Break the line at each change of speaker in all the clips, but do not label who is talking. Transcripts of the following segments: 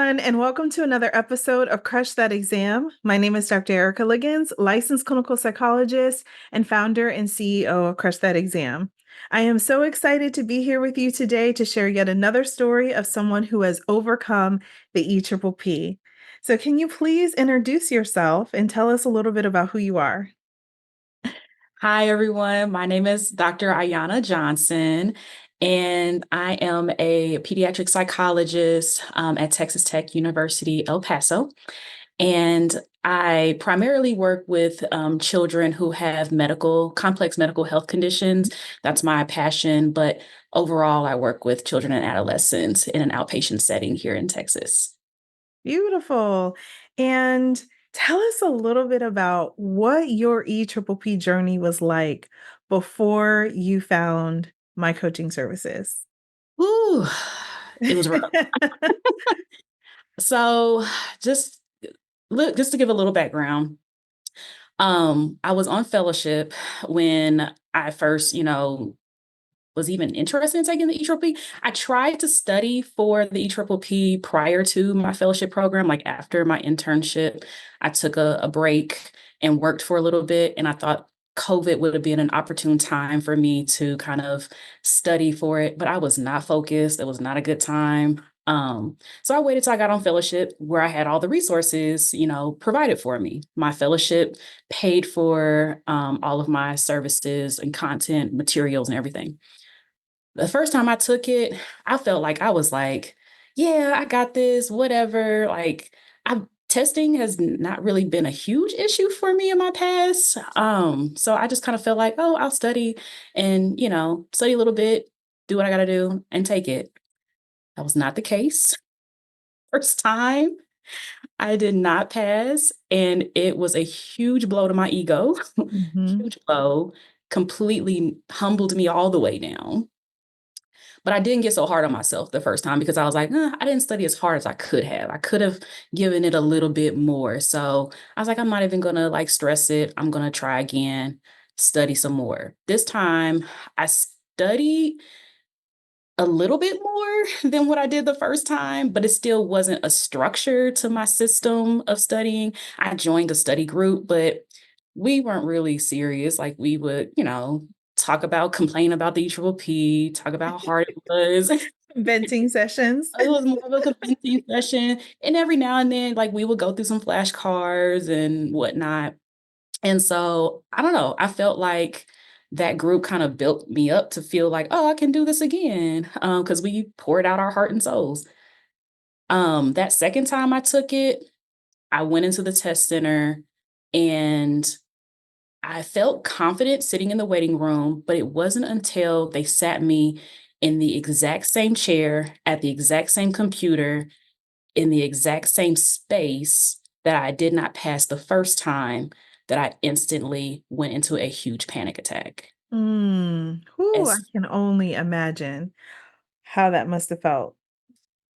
everyone, and welcome to another episode of Crush That Exam. My name is Dr. Erica Liggins, licensed clinical psychologist and founder and CEO of Crush That Exam. I am so excited to be here with you today to share yet another story of someone who has overcome the EPPP. So, can you please introduce yourself and tell us a little bit about who you are?
Hi, everyone. My name is Dr. Ayanna Johnson, and I am a pediatric psychologist at Texas Tech University, El Paso. And I primarily work with children who have complex medical health conditions. That's my passion. But overall, I work with children and adolescents in an outpatient setting here in Texas.
Beautiful. And tell us a little bit about what your EPPP journey was like before you found my coaching services.
Ooh, it was rough. So just just to give a little background, I was on fellowship when I first, was even interested in taking the EPPP. I tried to study for the EPPP prior to my fellowship program, like after my internship. I took a break and worked for a little bit, and I thought COVID would have been an opportune time for me to kind of study for it, but I was not focused. It was not a good time. So I waited till I got on fellowship where I had all the resources, provided for me. My fellowship paid for all of my services and content, materials, and everything. The first time I took it, I felt like I was like, yeah, I got this, whatever. Testing has not really been a huge issue for me in my past. So I just kind of felt like, oh, I'll study and, study a little bit, do what I got to do and take it. That was not the case. First time I did not pass, and it was a huge blow to my ego,
Mhm.
huge blow, completely humbled me all the way down. But I didn't get so hard on myself the first time because I was like, I didn't study as hard as I could have. I could have given it a little bit more. So I was like, I'm not even going to like stress it. I'm going to try again, study some more. This time I studied a little bit more than what I did the first time, but it still wasn't a structure to my system of studying. I joined a study group, but we weren't really serious. Like we would, complain about the EPPP, talk about how hard it was.
Venting sessions.
It was more of a convincing session. And every now and then, like we would go through some flashcards and whatnot. And so I don't know, I felt like that group kind of built me up to feel like, oh, I can do this again. Because we poured out our heart and souls. That second time I took it, I went into the test center and I felt confident sitting in the waiting room, but it wasn't until they sat me in the exact same chair at the exact same computer in the exact same space that I did not pass the first time that I instantly went into a huge panic attack.
Whew, I
As
can only imagine how that must have felt.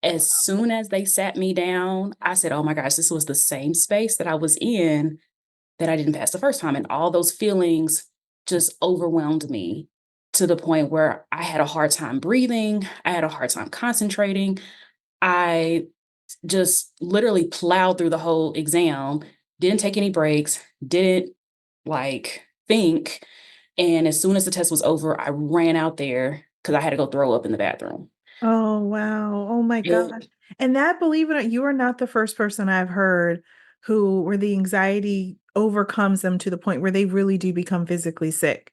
as soon as they sat me down, I said, "Oh my gosh, this was the same space that I was in that I didn't pass the first time." And all those feelings just overwhelmed me to the point where I had a hard time breathing. I had a hard time concentrating. I just literally plowed through the whole exam, didn't take any breaks, didn't think. And as soon as the test was over, I ran out there because I had to go throw up in the bathroom.
Oh, wow. Oh my gosh.
It,
And that, believe it or not, you are not the first person I've heard where the anxiety overcomes them to the point where they really do become physically sick.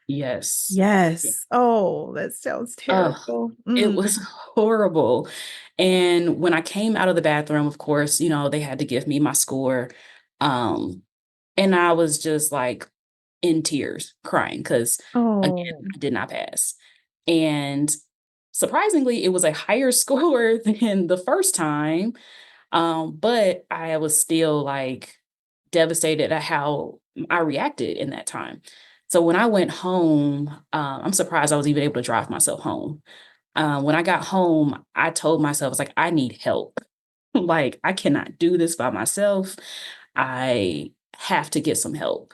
yes.
Yes. Oh, that sounds
Uh,
terrible.
it was horrible. And when I came out of the bathroom, of course, they had to give me my score. Um, and I was just like in tears, crying because again,
Oh.
I did not pass. And surprisingly, it was a higher score than the first time. But I was still like devastated at how I reacted in that time. So when I went home, I'm surprised I was even able to drive myself home. When I got home, I told myself, I was like, I need help. Like, I cannot do this by myself. I have to get some help.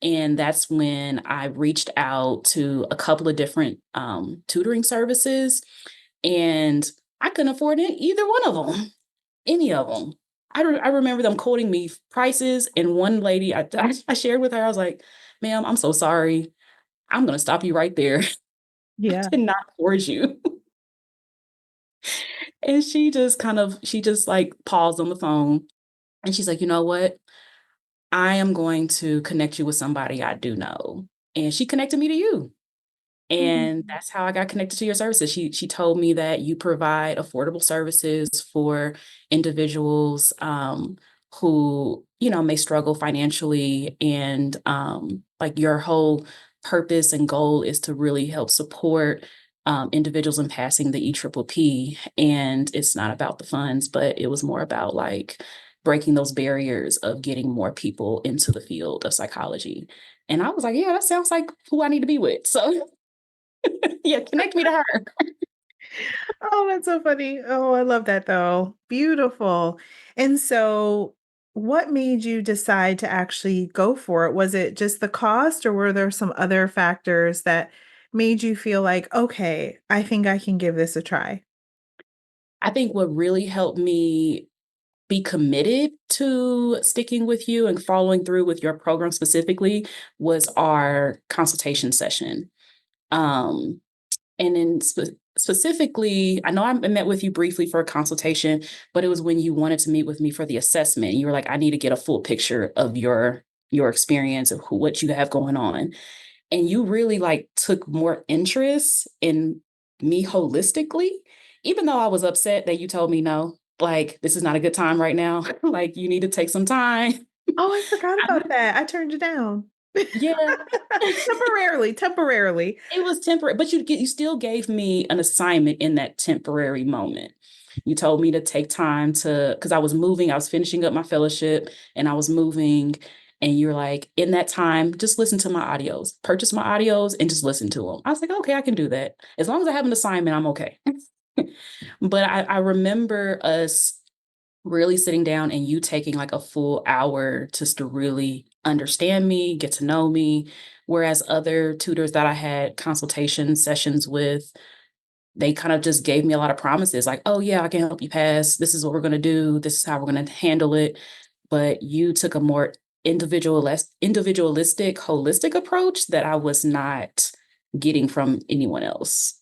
And that's when I reached out to a couple of different tutoring services, and I couldn't afford either one of them. any of them. I remember them quoting me prices, and one lady I shared with her, I was like, ma'am, I'm so sorry. I'm going to stop you right there. I
Yeah.
did not force you. And she just like paused on the phone, and she's like, you know what? I am going to connect you with somebody I do know. And she connected me to you. And
Mhm.
that's how I got connected to your services. She told me that you provide affordable services for individuals who, you know, may struggle financially, and like your whole purpose and goal is to really help support individuals in passing the EPPP. And it's not about the funds, but it was more about like breaking those barriers of getting more people into the field of psychology. And I was like, yeah, that sounds like who I need to be with. So yeah, connect me to her.
Oh, that's so funny. Oh, I love that though. Beautiful. And so, what made you decide to actually go for it? Was it just the cost, or were there some other factors that made you feel like, okay, I think I can give this a try?
I think what really helped me be committed to sticking with you and following through with your program specifically was our consultation session. Um, and then specifically, I know I met with you briefly for a consultation, but it was when you wanted to meet with me for the assessment. You were like, I need to get a full picture of your experience of what you have going on. And you really like took more interest in me holistically, even though I was upset that you told me no, like this is not a good time right now. Like you need to take some time.
Oh, I forgot
I,
about that. I turned it down.
yeah.
Temporarily, temporarily.
It was temporary, but you still gave me an assignment in that temporary moment. You told me to take time to, because I was moving, I was finishing up my fellowship and I was moving. And you're like, in that time, just listen to my audios, purchase my audios and just listen to them. I was like, okay, I can do that. As long as I have an assignment, I'm okay. But I remember us really sitting down and you taking like a full hour just to really understand me, get to know me. Whereas other tutors that I had consultation sessions with, they kind of just gave me a lot of promises like, oh, yeah, I can help you pass. This is what we're going to do. This is how we're going to handle it. But you took a more individualistic, holistic approach that I was not getting from anyone else.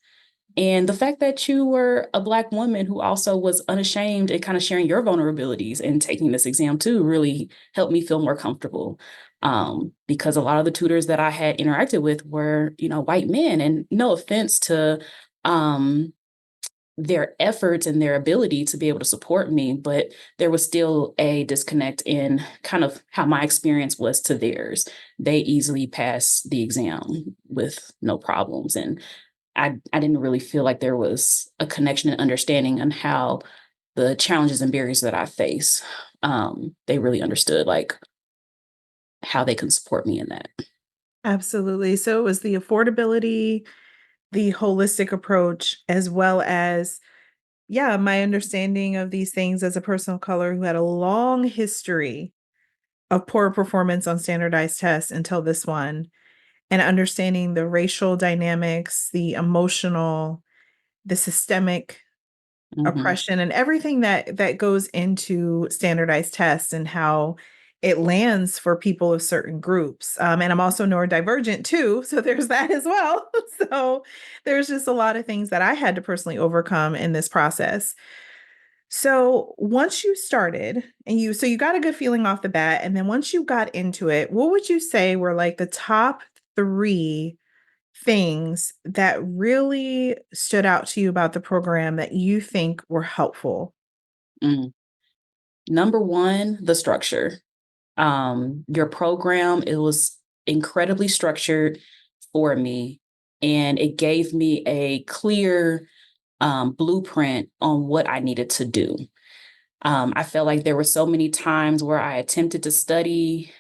And the fact that you were a Black woman who also was unashamed and kind of sharing your vulnerabilities and taking this exam too really helped me feel more comfortable. Because a lot of the tutors that I had interacted with were, you know, white men. And no offense to um, their efforts and their ability to be able to support me, but there was still a disconnect in kind of how my experience was to theirs. They easily passed the exam with no problems. And I didn't really feel like there was a connection and understanding on how the challenges and barriers that I face, they really understood like how they can support me in that.
Absolutely. So it was the affordability, the holistic approach, as well as, yeah, my understanding of these things as a person of color who had a long history of poor performance on standardized tests until this one, and understanding the racial dynamics, the emotional, the systemic
Mhm.
oppression, and everything that goes into standardized tests and how it lands for people of certain groups. And I'm also neurodivergent too, so there's that as well. So there's just a lot of things that I had to personally overcome in this process. So once you started and so you got a good feeling off the bat, and then once you got into it, what would you say were like the top three things that really stood out to you about the program that you think were helpful?
Mm. Number one, the structure. Your program, it was incredibly structured for me, and it gave me a clear blueprint on what I needed to do. I felt like there were so many times where I attempted to study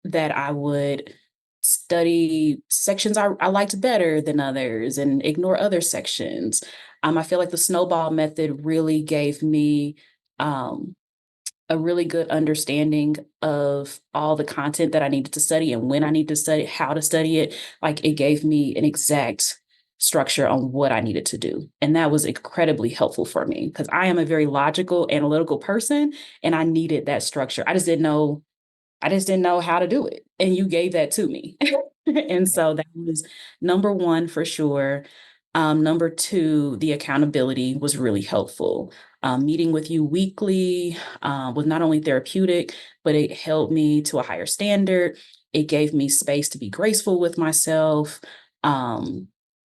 that I would study sections I liked better than others and ignore other sections. I feel like the snowball method really gave me um, a really good understanding of all the content that I needed to study and when I need to study, how to study it. Like it gave me an exact structure on what I needed to do. And that was incredibly helpful for me because I am a very logical, analytical person and I needed that structure. I just didn't know how to do it. And you gave that to me. And
Right.
so that was number one for sure. Number two, the accountability was really helpful. Meeting with you weekly was not only therapeutic, but it held me to a higher standard. It gave me space to be graceful with myself. And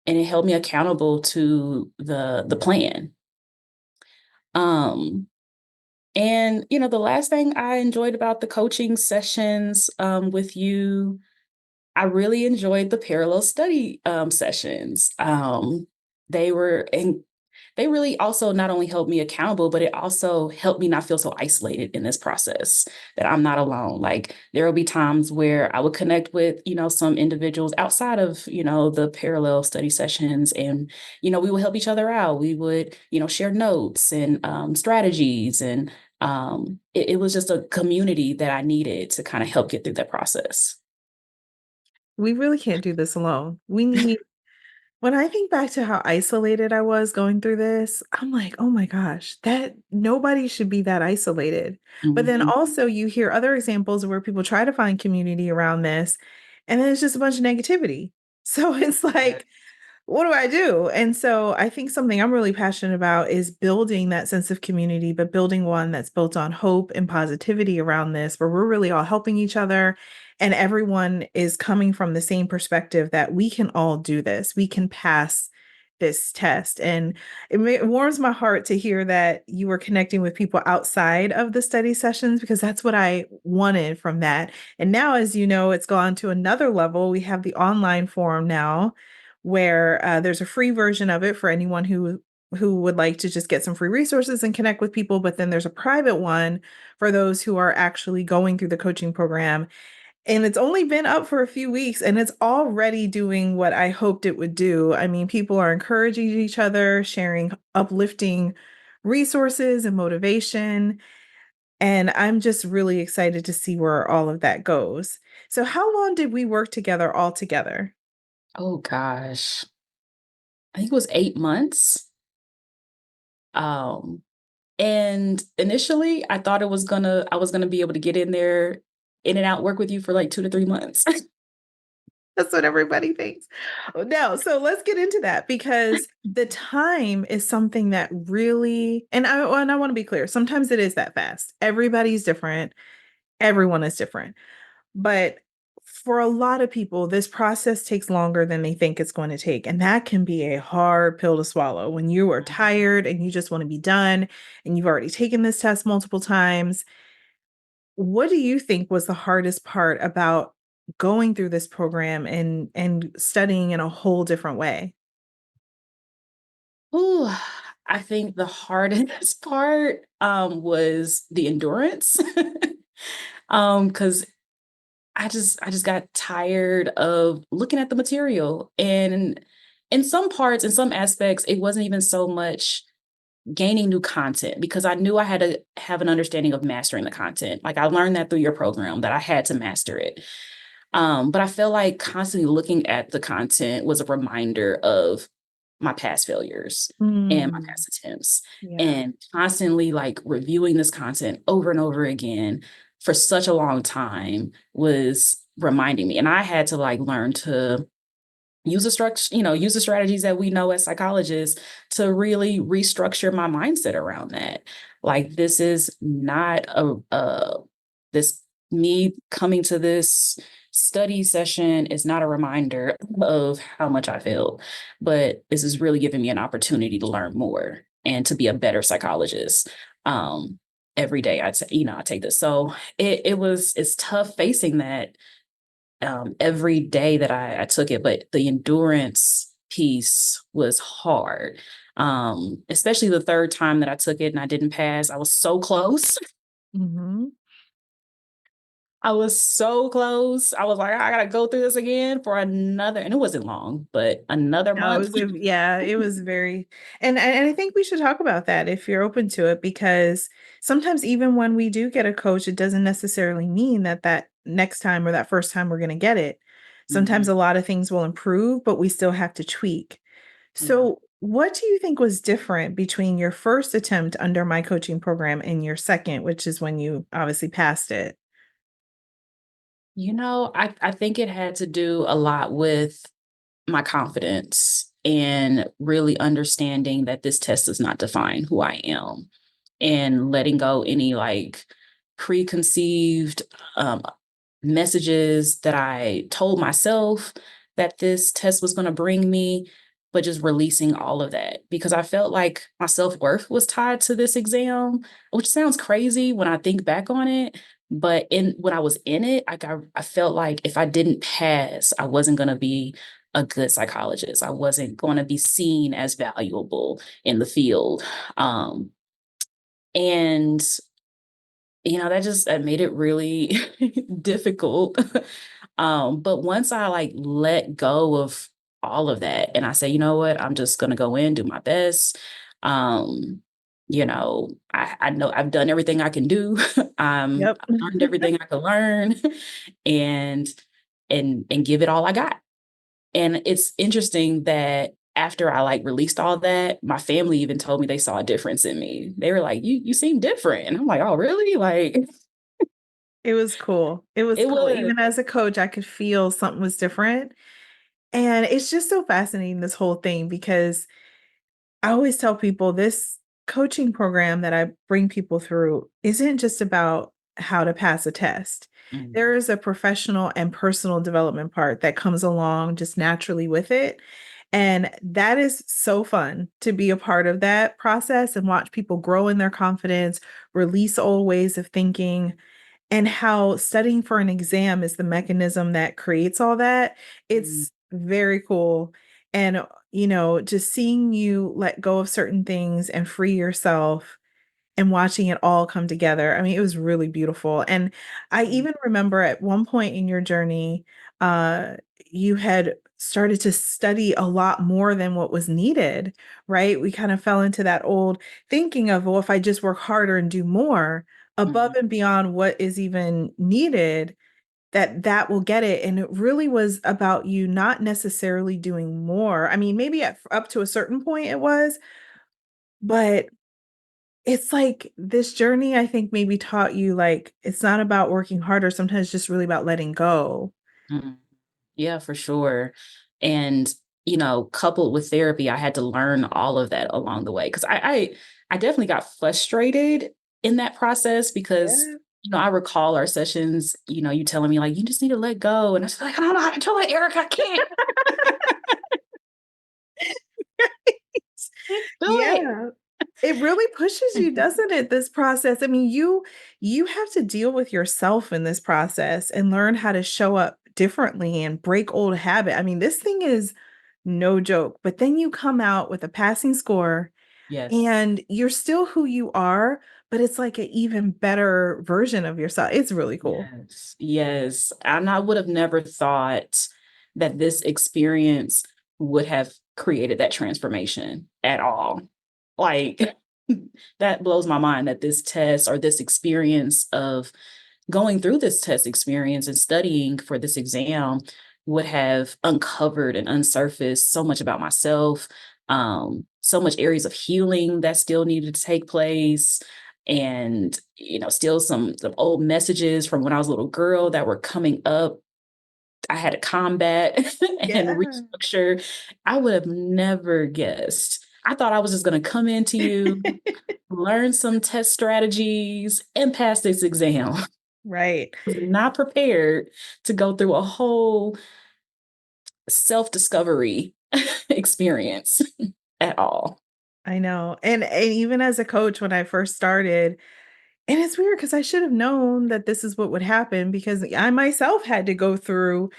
it held me accountable to the plan. Um, and the last thing I enjoyed about the coaching sessions with you, I really enjoyed the parallel study sessions. They were and they really also not only helped me accountable, but it also helped me not feel so isolated in this process that I'm not alone. Like there will be times where I would connect with, some individuals outside of, the parallel study sessions and, we would help each other out. We would, share notes and strategies and it was just a community that I needed to kind of help get through that process.
We really can't do this alone. We need, when I think back to how isolated I was going through this, I'm like, oh my gosh, that nobody should be that isolated. But then
Mhm.
also, you hear other examples where people try to find community around this, and then it's just a bunch of negativity. So it's like, what do I do? And so I think something I'm really passionate about is building that sense of community, but building one that's built on hope and positivity around this, where we're really all helping each other and everyone is coming from the same perspective that we can all do this. We can pass this test. And it warms my heart to hear that you were connecting with people outside of the study sessions because that's what I wanted from that. And now, as you know, it's gone to another level. We have the online forum now where there's a free version of it for anyone who would like to just get some free resources and connect with people, but then there's a private one for those who are actually going through the coaching program. And it's only been up for a few weeks and it's already doing what I hoped it would do. I mean, people are encouraging each other, sharing uplifting resources and motivation. And I'm just really excited to see where all of that goes. So, how long did we work together all together?
Oh gosh. I think it was 8 months. Um, and initially I thought I was gonna be able to get in there, in and out, work with you for like 2 to 3 months.
That's what everybody thinks. No, so let's get into that because the time is something that really, and I want to be clear, sometimes it is that fast. Everybody's different, everyone is different. But for a lot of people, this process takes longer than they think it's going to take. And that can be a hard pill to swallow when you are tired and you just want to be done and you've already taken this test multiple times. What do you think was the hardest part about going through this program and studying in a whole different way?
Ooh, I think the hardest part was the endurance. Because I just got tired of looking at the material. And in some parts, in some aspects, it wasn't even so much gaining new content because I knew I had to have an understanding of mastering the content. Like I learned that through your program that I had to master it. But I felt like constantly looking at the content was a reminder of my past failures and my
Mm,
past attempts,
yeah.
and constantly like reviewing this content over and over again for such a long time was reminding me. And I had to like learn to use a structure, use the strategies that we know as psychologists to really restructure my mindset around that. Like this is not this me coming to this study session is not a reminder of how much I failed, but this is really giving me an opportunity to learn more and to be a better psychologist. Um, every day I take this. So it's tough facing that every day that I took it, but the endurance piece was hard. Especially the third time that I took it and I didn't pass. I was so close.
Mhm.
I was so close. I was like, I gotta go through this again for another, and it wasn't long, but another
No,
month.
yeah, it was very, and I think we should talk about that if you're open to it, because sometimes even when we do get a coach, it doesn't necessarily mean that that next time or that first time we're going to get it. Sometimes
Mhm.
a lot of things will improve, but we still have to tweak.
Yeah.
So, what do you think was different between your first attempt under my coaching program and your second, which is when you obviously passed it?
I think it had to do a lot with my confidence and really understanding that this test does not define who I am and letting go any like preconceived um, messages that I told myself that this test was going to bring me, but just releasing all of that because I felt like my self worth was tied to this exam, which sounds crazy when I think back on it. But when I was in it, I felt like if I didn't pass, I wasn't going to be a good psychologist. I wasn't going to be seen as valuable in the field. Um, and that made it really difficult. But once I like let go of all of that and I say, you know what, I'm just gonna go in, do my best. Um, I know I've done everything I can do.
Yep.
I've learned everything I can learn and and give it all I got. And it's interesting that after I like released all that, my family even told me they saw a difference in me. They were like, you seem different. And I'm like, oh, really? Like
It was cool. It was
it
cool.
was.
Even as a coach, I could feel something was different. And it's just so fascinating, this whole thing, because I always tell people this coaching program that I bring people through isn't just about how to pass a test.
Mm,
There is a professional and personal development part that comes along just naturally with it. And that is so fun to be a part of that process and watch people grow in their confidence, release old ways of thinking, and how studying for an exam is the mechanism that creates all that.
mm,
It's very cool. And, just seeing you let go of certain things and free yourself and watching it all come together. I mean, it was really beautiful. And I
mm,
even remember at one point in your journey, uh, you had started to study a lot more than what was needed, right? We kind of fell into that old thinking of, well, if I just work harder and do more above
mm,
and beyond what is even needed, that will get it. And it really was about you not necessarily doing more. I mean, maybe up to a certain point it was, but it's like this journey, I think, maybe taught you, like, it's not about working harder, sometimes it's just really about letting go.
mm. Yeah, for sure. And, coupled with therapy, I had to learn all of that along the way. Cause I definitely got frustrated in that process because,
Yeah.
I recall our sessions, you telling me like, you just need to let go. And I was like, I don't know how to tell it, Eric, I can't do it.
Yeah. It really pushes you, doesn't it, this process? I mean, you have to deal with yourself in this process and learn how to show up differently and break old habit. I mean, this thing is no joke, but then you come out with a passing score
Yes.
and you're still who you are, but it's like an even better version of yourself. It's really cool.
Yes, yes. And I would have never thought that this experience would have created that transformation at all. Like, that blows my mind that this test or this experience of going through this test experience and studying for this exam would have uncovered and unsurfaced so much about myself, so much areas of healing that still needed to take place, and still some old messages from when I was a little girl that were coming up. I had to combat and
Yeah.
restructure. I would have never guessed. I thought I was just going to come into you, learn some test strategies, and pass this exam.
Right.
Was not prepared to go through a whole self-discovery experience at all.
I know. And even as a coach, when I first started, and it's weird because I should have known that this is what would happen because I myself had to go through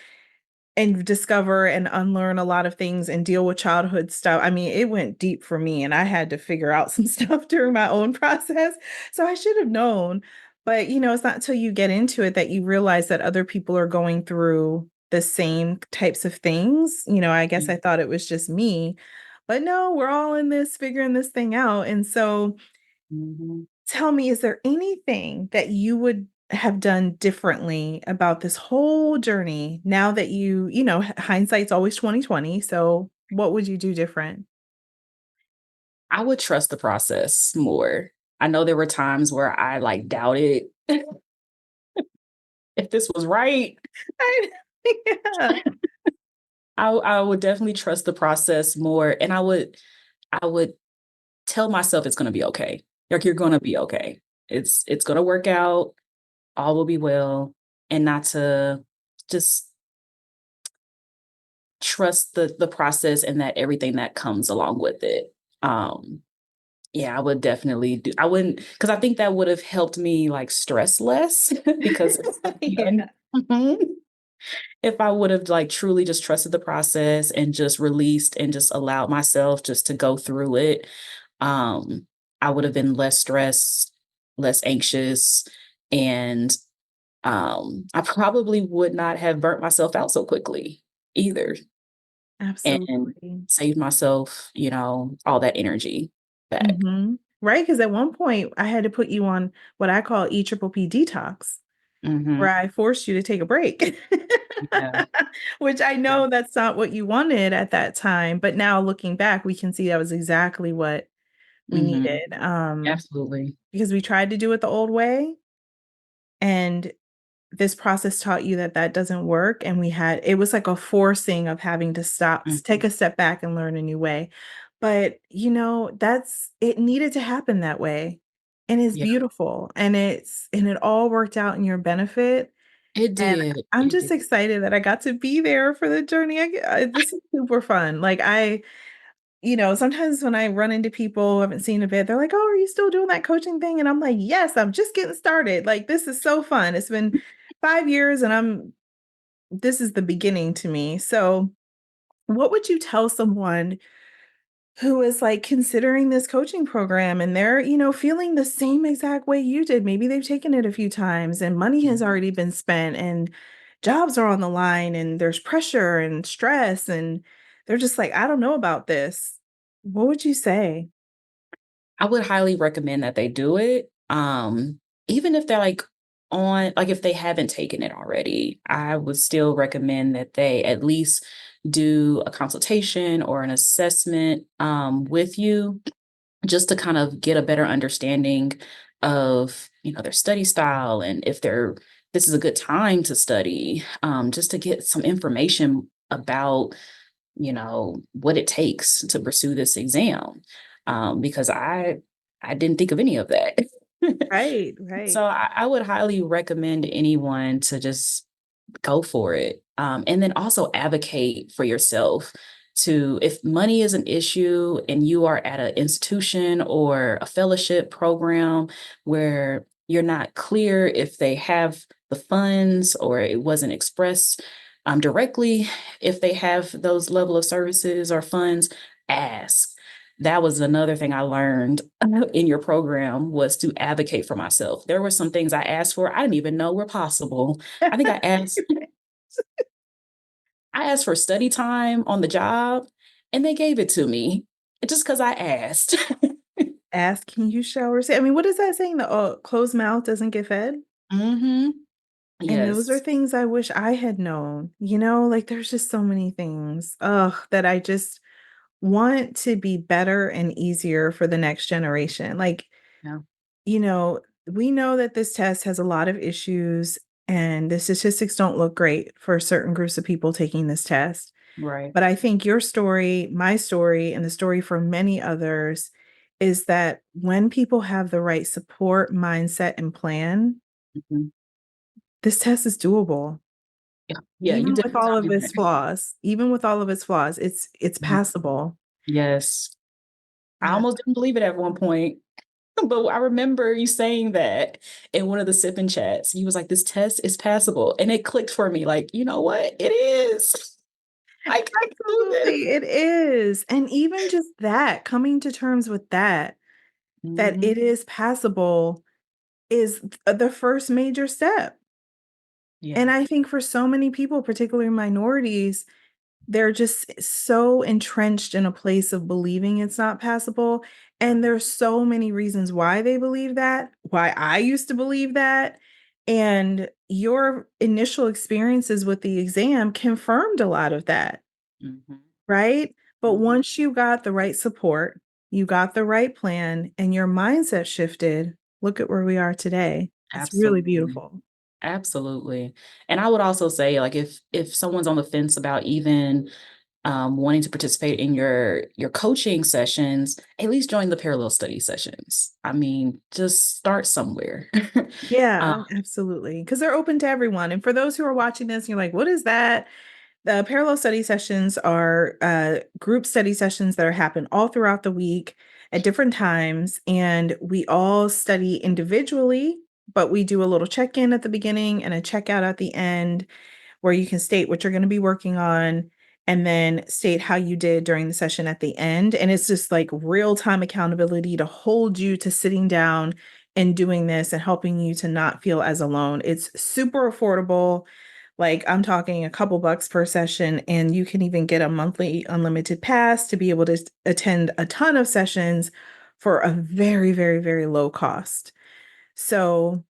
and discover and unlearn a lot of things and deal with childhood stuff. I mean, it went deep for me and I had to figure out some stuff during my own process. So I should have known. But, it's not until you get into it that you realize that other people are going through the same types of things. I guess I thought it was just me. But no, we're all in this, figuring this thing out. And so
Mhm.
tell me, is there anything that you would have done differently about this whole journey now that hindsight's always 2020. So What would you do different?
I would trust the process more. I know there were times where I like doubted if this was right.
I Yeah,
I would definitely trust the process more, and I would tell myself it's gonna be okay. Like, you're gonna be okay. It's gonna work out, all will be well, and not to just trust the process and that everything that comes along with it. Um, yeah, I would definitely do I wouldn't, not because I think that would have helped me, like, stress less because at the
yeah,
end Mhm. If I would have, like, truly just trusted the process and just released and just allowed myself just to go through it, um, I would have been less stressed, less anxious, and, I probably would not have burnt myself out so quickly either, and
absolutely.
saved myself, all that energy back.
Right, because at one point, I had to put you on what I call EPPP detox, where
Mhm.
I forced you to take a break,
Yeah,
which I
yeah.
know that's not what you wanted at that time, but now looking back, we can see that was exactly what we
Mhm.
needed,
Absolutely.
because we tried to do it the old way, and this process taught you that that doesn't work, and it was like a forcing of having to stop, take
Mhm.
a step back and learn a new way. But, that's it needed to happen that way, and it's
Yeah,
beautiful, and it all worked out in your benefit,
it
and
did,
I'm
it
just
did.
excited that I got to be there for the journey. This is super fun. Like, sometimes when I run into people who haven't seen a bit, they're like, "Oh, are you still doing that coaching thing?" And I'm like, "Yes, I'm just getting started. Like, this is so fun. It's been 5 years and this is the beginning to me." So, what would you tell someone who is like considering this coaching program and they're, feeling the same exact way you did? Maybe they've taken it a few times and money has
Mhm.
already been spent and jobs are on the line and there's pressure and stress and they're just like, "I don't know about this." What would you say?
I would highly recommend that they do it. Even if they're if they haven't taken it already, I would still recommend that they at least do a consultation or an assessment with you just to kind of get a better understanding of, their study style and if this is a good time to study, just to get some information about what it takes to pursue this exam, because I didn't think of any of that.
Right,
So
right.
I would highly recommend anyone to just go for it. And then also advocate for yourself to, if money is an issue and you are at an institution or a fellowship program where you're not clear if they have the funds or it wasn't expressed directly, if they have those level of services or funds, ask. That was another thing I learned in your program, was to advocate for myself. There were some things I asked for I didn't even know were possible. I think I asked for study time on the job, and they gave it to me just because I asked.
Ask, can you shower? I mean, what is that saying? The closed mouth doesn't get fed.
Mhm.
And those are
Yes.
things I wish I had known. Like there's just so many things, that I just want to be better and easier for the next generation. Like,
Yeah.
you know, we know that this test has a lot of issues and the statistics don't look great for certain groups of people taking this test.
Right.
But I think your story, my story, and the story for many others is that when people have the right support, mindset, and plan,
Mhm.
this test is doable.
Yeah. Yeah, you
Even
did
with
it
all of
something
its
right.
flaws, it's
Mhm.
passable.
Yes. I
Yeah.
almost didn't believe it at one point, but I remember you saying that in one of the sipping chats. You was like, "This test is passable," and it clicked for me, like, "You know what? It is. I can do this."
Absolutely, it is. And even just that, coming to terms with that, that
Mhm.
it is passable is the first major step. And
Yeah.
I think for so many people, particularly minorities, they're just so entrenched in a place of believing it's not passable. And there's so many reasons why they believe that, why I used to believe that. And your initial experiences with the exam confirmed a lot of that,
Mhm.
right? But
Mhm.
once you got the right support, you got the right plan, and your mindset shifted, look at where we are today. It's really
Absolutely.
beautiful.
Absolutely. And I would also say, like, if someone's on the fence about even wanting to participate in your coaching sessions, at least join the parallel study sessions. I mean, just start somewhere. uh,
Yeah, absolutely. Because they're open to everyone. And for those who are watching this, you're like, what is that? The parallel study sessions are group study sessions that are happen all throughout the week at different times. And we all study individually, but we do a little check in at the beginning and a checkout at the end where you can state what you're going to be working on and then state how you did during the session at the end. And it's just like real time accountability to hold you to sitting down and doing this and helping you to not feel as alone. It's super affordable. Like I'm talking a couple bucks per session, and you can even get a monthly unlimited pass to be able to attend a ton of sessions for a very, very, very low cost. So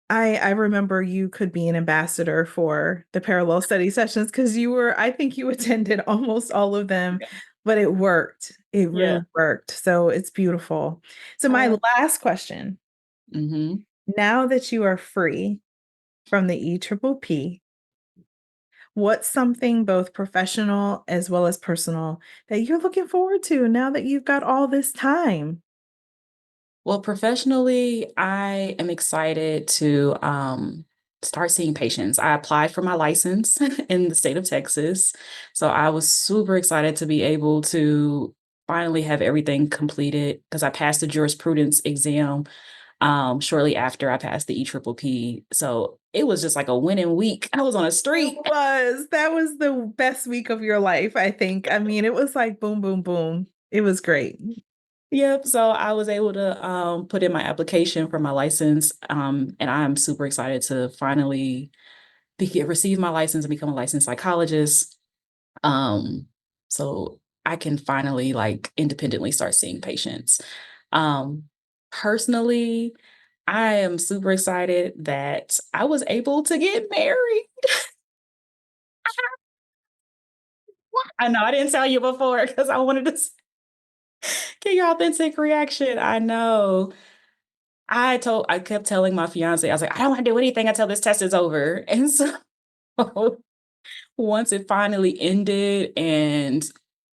I remember you could be an ambassador for the parallel study sessions because I think you attended almost all of them,
yeah.
but it worked. It
Yeah.
really worked. So it's beautiful. So my
Uh,
last question,
mhm.
now that you are free from the EPPP, what's something both professional as well as personal that you're looking forward to now that you've got all this time?
Well, professionally, I am excited to start seeing patients. I applied for my license in the state of Texas. So I was super excited to be able to finally have everything completed because I passed the jurisprudence exam shortly after I passed the EPPP. So it was just like a winning week. I was on a streak.
That was the best week of your life, I think. I mean, it was like boom, boom, boom. It was great.
Yep. So I was able to put in my application for my license. And I'm super excited to finally receive my license and become a licensed psychologist. Um, so I can finally like independently start seeing patients. Um, Personally, I am super excited that I was able to get married. I know I didn't tell you before because I wanted to get your authentic reaction. I know. I kept telling my fiance, I was like, I don't want to do anything until this test is over. And so once it finally ended and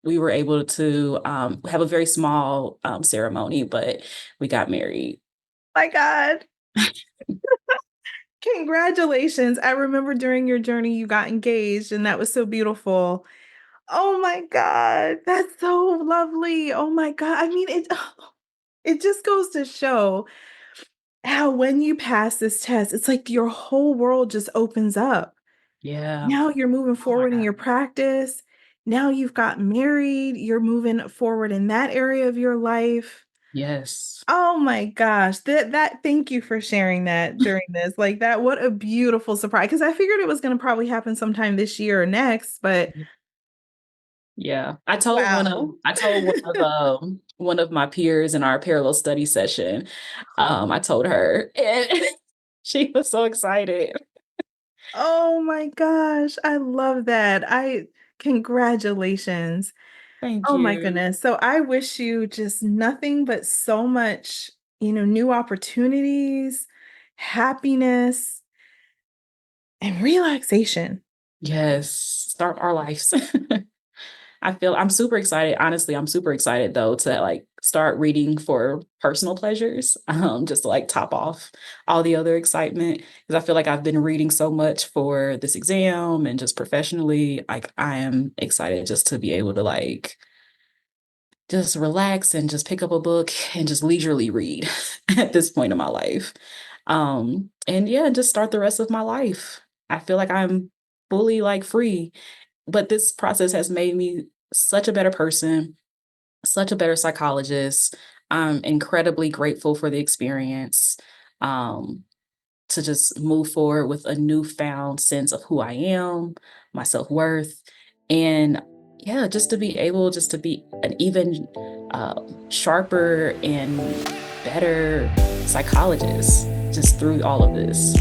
we were able to have a very small ceremony, but we got married.
My God. Congratulations. I remember during your journey, you got engaged, and that was so beautiful. Oh my God. That's so lovely. Oh my God. I mean, it just goes to show how when you pass this test, it's like your whole world just opens up.
Yeah.
Now you're moving
Oh my
forward in
God.
your practice. Now you've got married, you're moving forward in that area of your life.
Yes.
Oh my gosh. That thank you for sharing that during this. Like that, what a beautiful surprise. Because I figured it was going to probably happen sometime this year or next, but
Yeah.
wow.
I told one of my peers in our parallel study session, I told her and she was so excited.
Oh my gosh. I love that. Congratulations.
Thank
Oh my
you.
goodness. So I wish you just nothing but so much, new opportunities, happiness, and relaxation.
Yes. Start our lives. I'm super excited. Honestly, I'm super excited though to like start reading for personal pleasures, just to like top off all the other excitement. Because I feel like I've been reading so much for this exam and just professionally. Like I am excited just to be able to like just relax and just pick up a book and just leisurely read at this point in my life. And yeah, just start the rest of my life. I feel like I'm fully like free, but this process has made me such a better person, such a better psychologist. I'm incredibly grateful for the experience. Um, to just move forward with a newfound sense of who I am, my self-worth, and yeah, just to be able just to be an even uh, sharper and better psychologist just through all of this.